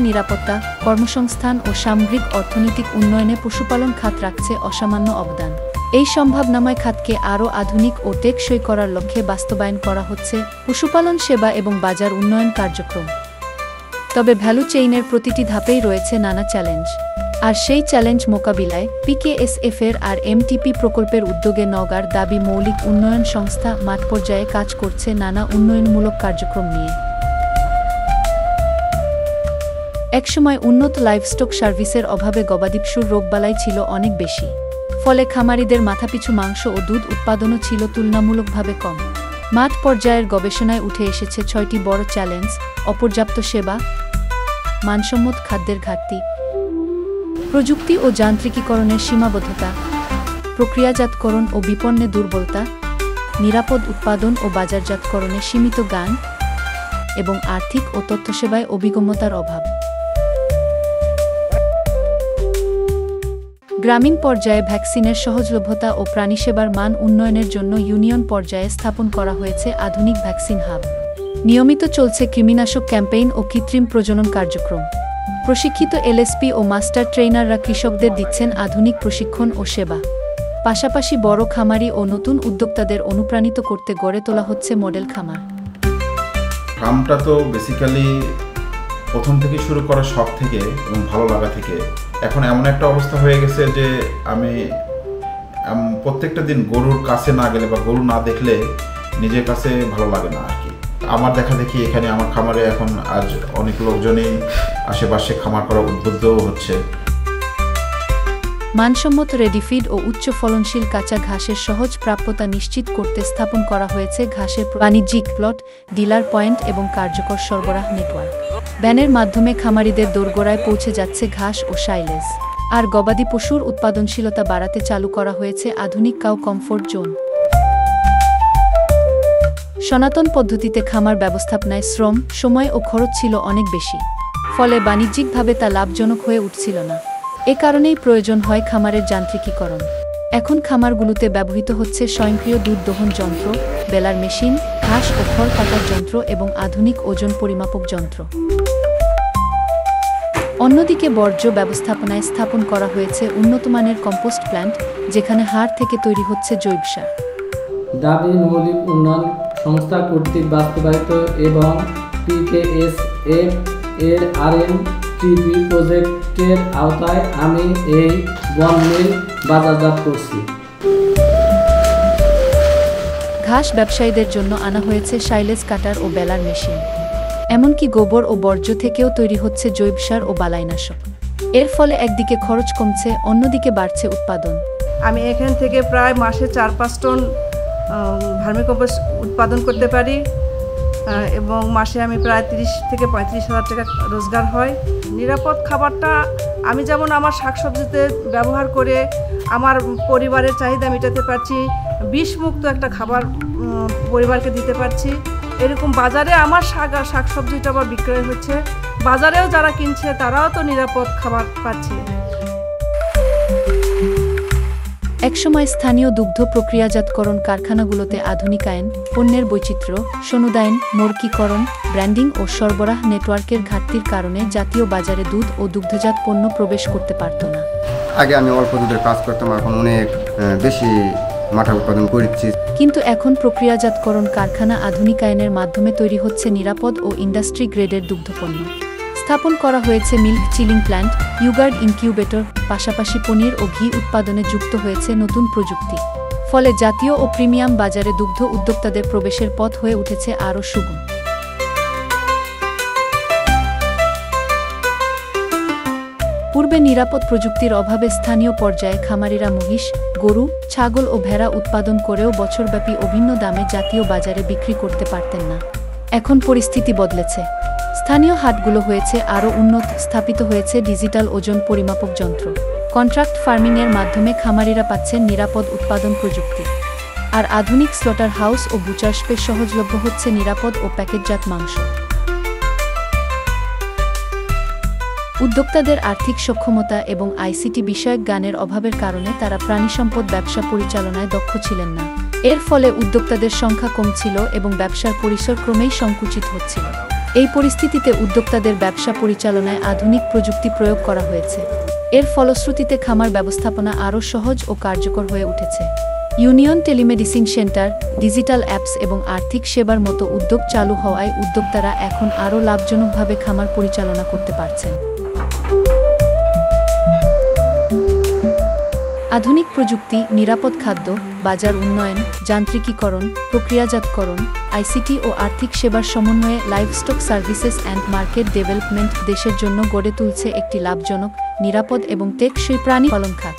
নিরাপত্তা, কর্মসংস্থান ও সামগ্রিক অর্থনৈতিক উন্নয়নে পশুপালন খাত রাখছে অসামান্য অবদান। এই সম্ভাবনাময় খাতকে আরও আধুনিক ও টেকসই করার লক্ষ্যে বাস্তবায়ন করা হচ্ছে পশুপালন সেবা এবং বাজার উন্নয়ন কার্যক্রম। তবে ভ্যালু চেইনের প্রতিটি ধাপেই রয়েছে নানা চ্যালেঞ্জ। আর সেই চ্যালেঞ্জ মোকাবিলায় পিকেএসএফ-এর আর এমটিপি প্রকল্পের উদ্যোগে নওগাঁর দাবি মৌলিক উন্নয়ন সংস্থা মাঠ পর্যায়ে কাজ করছে নানা উন্নয়নমূলক কার্যক্রম নিয়ে। একসময় উন্নত লাইভস্টক সার্ভিসের অভাবে গবাদি পশুর রোগবালাই ছিল অনেক বেশি। ফলে খামারিদের মাথাপিছু মাংস ও দুধ উৎপাদনও ছিল তুলনামূলকভাবে কম। মাঠ পর্যায়ের গবেষণায় উঠে এসেছে ৬টি বড় চ্যালেঞ্জ: অপর্যাপ্ত সেবা, মানসম্মত খাদ্যের ঘাটতি, প্রযুক্তি ও যান্ত্রিকীকরণের সীমাবদ্ধতা, প্রক্রিয়াজাতকরণ ও বিপণনে দুর্বলতা, নিরাপদ উৎপাদন ও বাজারজাতকরণে সীমিত জ্ঞান এবং আর্থিক ও তথ্যসেবায় অভিজ্ঞতার অভাব। গ্রামীণ পর্যায়ে ভ্যাকসিনের সহজলভ্যতা ও প্রাণীসেবার মান উন্নয়নের জন্য ইউনিয়ন পর্যায়ে স্থাপন করা হয়েছে আধুনিক ভ্যাকসিন হাব। নিয়মিত চলছে কৃমিনাশক ক্যাম্পেইন ও কৃত্রিম প্রজনন কার্যক্রম। প্রশিক্ষিত এলএসপি ও মাস্টার ট্রেইনাররা কৃষকদের দিচ্ছেন আধুনিক প্রশিক্ষণ ও সেবা। পাশাপাশি বড় খামারি ও নতুন উদ্যোক্তাদের অনুপ্রাণিত করতে গড়ে তোলা হচ্ছে মডেল খামার। ফার্মটা তো বেসিক্যালি প্রথম থেকে শুরু করা শখ থেকে এবং ভালো লাগা থেকে এখন এমন একটা অবস্থা হয়ে গেছে যে আমি প্রত্যেকটা দিন গরুর কাছে না গেলে বা গরু না দেখলে নিজের কাছে ভালো লাগে না আর কি। আমার দেখা দেখি এখানে আমার খামারে এখন আজ অনেক লোকজনই আশেপাশে খামার করা উদ্বুদ্ধ হচ্ছে। মানসম্মত রেডিফিড ও উচ্চ ফলনশীল কাঁচা ঘাসের সহজ প্রাপ্যতা নিশ্চিত করতে স্থাপন করা হয়েছে ঘাসের বাণিজ্যিক প্লট, ডিলার পয়েন্ট এবং কার্যকর সরবরাহ নেটওয়ার্ক। ভ্যানের মাধ্যমে খামারিদের দোরগোড়ায় পৌঁছে যাচ্ছে ঘাস ও সাইলেজ। আর গবাদি পশুর উৎপাদনশীলতা বাড়াতে চালু করা হয়েছে আধুনিক কাউ কমফোর্ট জোন। সনাতন পদ্ধতিতে খামার ব্যবস্থাপনায় শ্রম, সময় ও খরচ ছিল অনেক বেশি। ফলে বাণিজ্যিকভাবে তা লাভজনক হয়ে উঠছিল না। এ কারণেই প্রয়োজন হয় খামারের যান্ত্রিকীকরণ। এখন খামারগুলোতে ব্যবহৃত হচ্ছে স্বয়ংক্রিয় দুধ দহন যন্ত্র, বেলার মেশিন, ঘাস ও খড় কাটার যন্ত্র এবং আধুনিক ওজন পরিমাপক যন্ত্র। অন্যদিকে বর্জ্য ব্যবস্থাপনায় স্থাপন করা হয়েছে উন্নতমানের কম্পোস্ট প্ল্যান্ট, যেখানে হাড় থেকে তৈরি হচ্ছে জৈব সার। দাবি মৌলিক উন্নয়ন সংস্থা কর্তৃক বাস্তবায়িত এবং পিকেএসএফ এর আরএমটিপি প্রজেক্টের আওতায় আমি এই বন মিল বাজারজাত করছি। ঘাস ব্যবসায়ীদের জন্য আনা হয়েছে সাইলেজ কাটার ও বেলার মেশিন। এমনকি গোবর ও বর্জ্য থেকেও তৈরি হচ্ছে জৈব সার ও বালাইনাশক। এর ফলে একদিকে খরচ কমছে, অন্যদিকে বাড়ছে উৎপাদন। আমি এখান থেকে প্রায় মাসে ৪-৫ টন ভার্মিকম্পোস্ট উৎপাদন করতে পারি এবং মাসে আমি প্রায় ৩০ থেকে ৩৫,০০০ টাকা রোজগার হয়। নিরাপদ খাবারটা আমি যেমন আমার শাকসবজিতে ব্যবহার করে আমার পরিবারের চাহিদা মেটাতে পারছি, বিষমুক্ত একটা খাবার পরিবারকে দিতে পারছি। এরকম বাজারে আমার শাকসবজিটা আবার বিক্রয় হচ্ছে, বাজারেও যারা কিনছে তারাও তো নিরাপদ খাবার পাচ্ছে। একসময় স্থানীয় দুগ্ধ প্রক্রিয়াজাতকরণ কারখানাগুলোতে আধুনিকায়ন, পণ্যের বৈচিত্র্য, সনুদায়ন, মৌখিকরণ, ব্র্যান্ডিং ও সরবরাহ নেটওয়ার্কের ঘাটতির কারণে জাতীয় বাজারে দুধ ও দুগ্ধজাত পণ্য প্রবেশ করতে পারত না। আগে আমি অল্প দুধের কাজ করতাম, এখন অনেক বেশি মাঠা উৎপাদন করছি। কিন্তু এখন প্রক্রিয়াজাতকরণ কারখানা আধুনিকায়নের মাধ্যমে তৈরি হচ্ছে নিরাপদ ও ইন্ডাস্ট্রি গ্রেডের দুগ্ধপণ্য। স্থাপন করা হয়েছে মিল্ক চিলিং প্ল্যান্ট, ইউগার্ড ইনকিউবেটর, পাশাপাশি পনির ও ঘি উৎপাদনে যুক্ত হয়েছে নতুন প্রযুক্তি। ফলে জাতীয় ও প্রিমিয়াম বাজারে দুগ্ধ উদ্যোক্তাদের প্রবেশের পথ হয়ে উঠেছে আরও সুগম। পূর্বে নিরাপদ প্রযুক্তির অভাবে স্থানীয় পর্যায়ে খামারিরা মহিষ, গরু, ছাগল ও ভেড়া উৎপাদন করেও বছরব্যাপী অভিন্ন দামে জাতীয় বাজারে বিক্রি করতে পারতেন না। এখন পরিস্থিতি বদলেছে। স্থানীয় হাটগুলো হয়েছে আরও উন্নত, স্থাপিত হয়েছে ডিজিটাল ওজন পরিমাপক যন্ত্র। কন্ট্রাক্ট ফার্মিংয়ের মাধ্যমে খামারিরা পাচ্ছেন নিরাপদ উৎপাদন প্রযুক্তি। আর আধুনিক স্লটার হাউস ও বুচার্সপে সহজলভ্য হচ্ছে নিরাপদ ও প্যাকেটজাত মাংস। উদ্যোক্তাদের আর্থিক সক্ষমতা এবং আইসিটি বিষয়ক জ্ঞানের অভাবের কারণে তারা প্রাণিসম্পদ ব্যবসা পরিচালনায় দক্ষ ছিলেন না। এর ফলে উদ্যোক্তাদের সংখ্যা কমছিল এবং ব্যবসার পরিসর ক্রমেই সংকুচিত হচ্ছিল। এই পরিস্থিতিতে উদ্যোক্তাদের ব্যবসা পরিচালনায় আধুনিক প্রযুক্তি প্রয়োগ করা হয়েছে। এর ফলশ্রুতিতে খামার ব্যবস্থাপনা আরও সহজ ও কার্যকর হয়ে উঠেছে। Union telemedicine centre, digital apps এবং আর্থিক সেবার মতো উদ্যোগ চালু হওয়ায় উদ্যোক্তারা এখন আরও লাভজনকভাবে খামার পরিচালনা করতে পারছেন। আধুনিক প্রযুক্তি, নিরাপদ খাদ্য, বাজার উন্নয়ন, যান্ত্রিকীকরণ, প্রক্রিয়াজাতকরণ, আইসিটি ও আর্থিক সেবার সমন্বয়ে livestock services and market development দেশের জন্য গড়ে তুলছে একটি লাভজনক, নিরাপদ এবং টেকসই প্রাণী পালন খাত।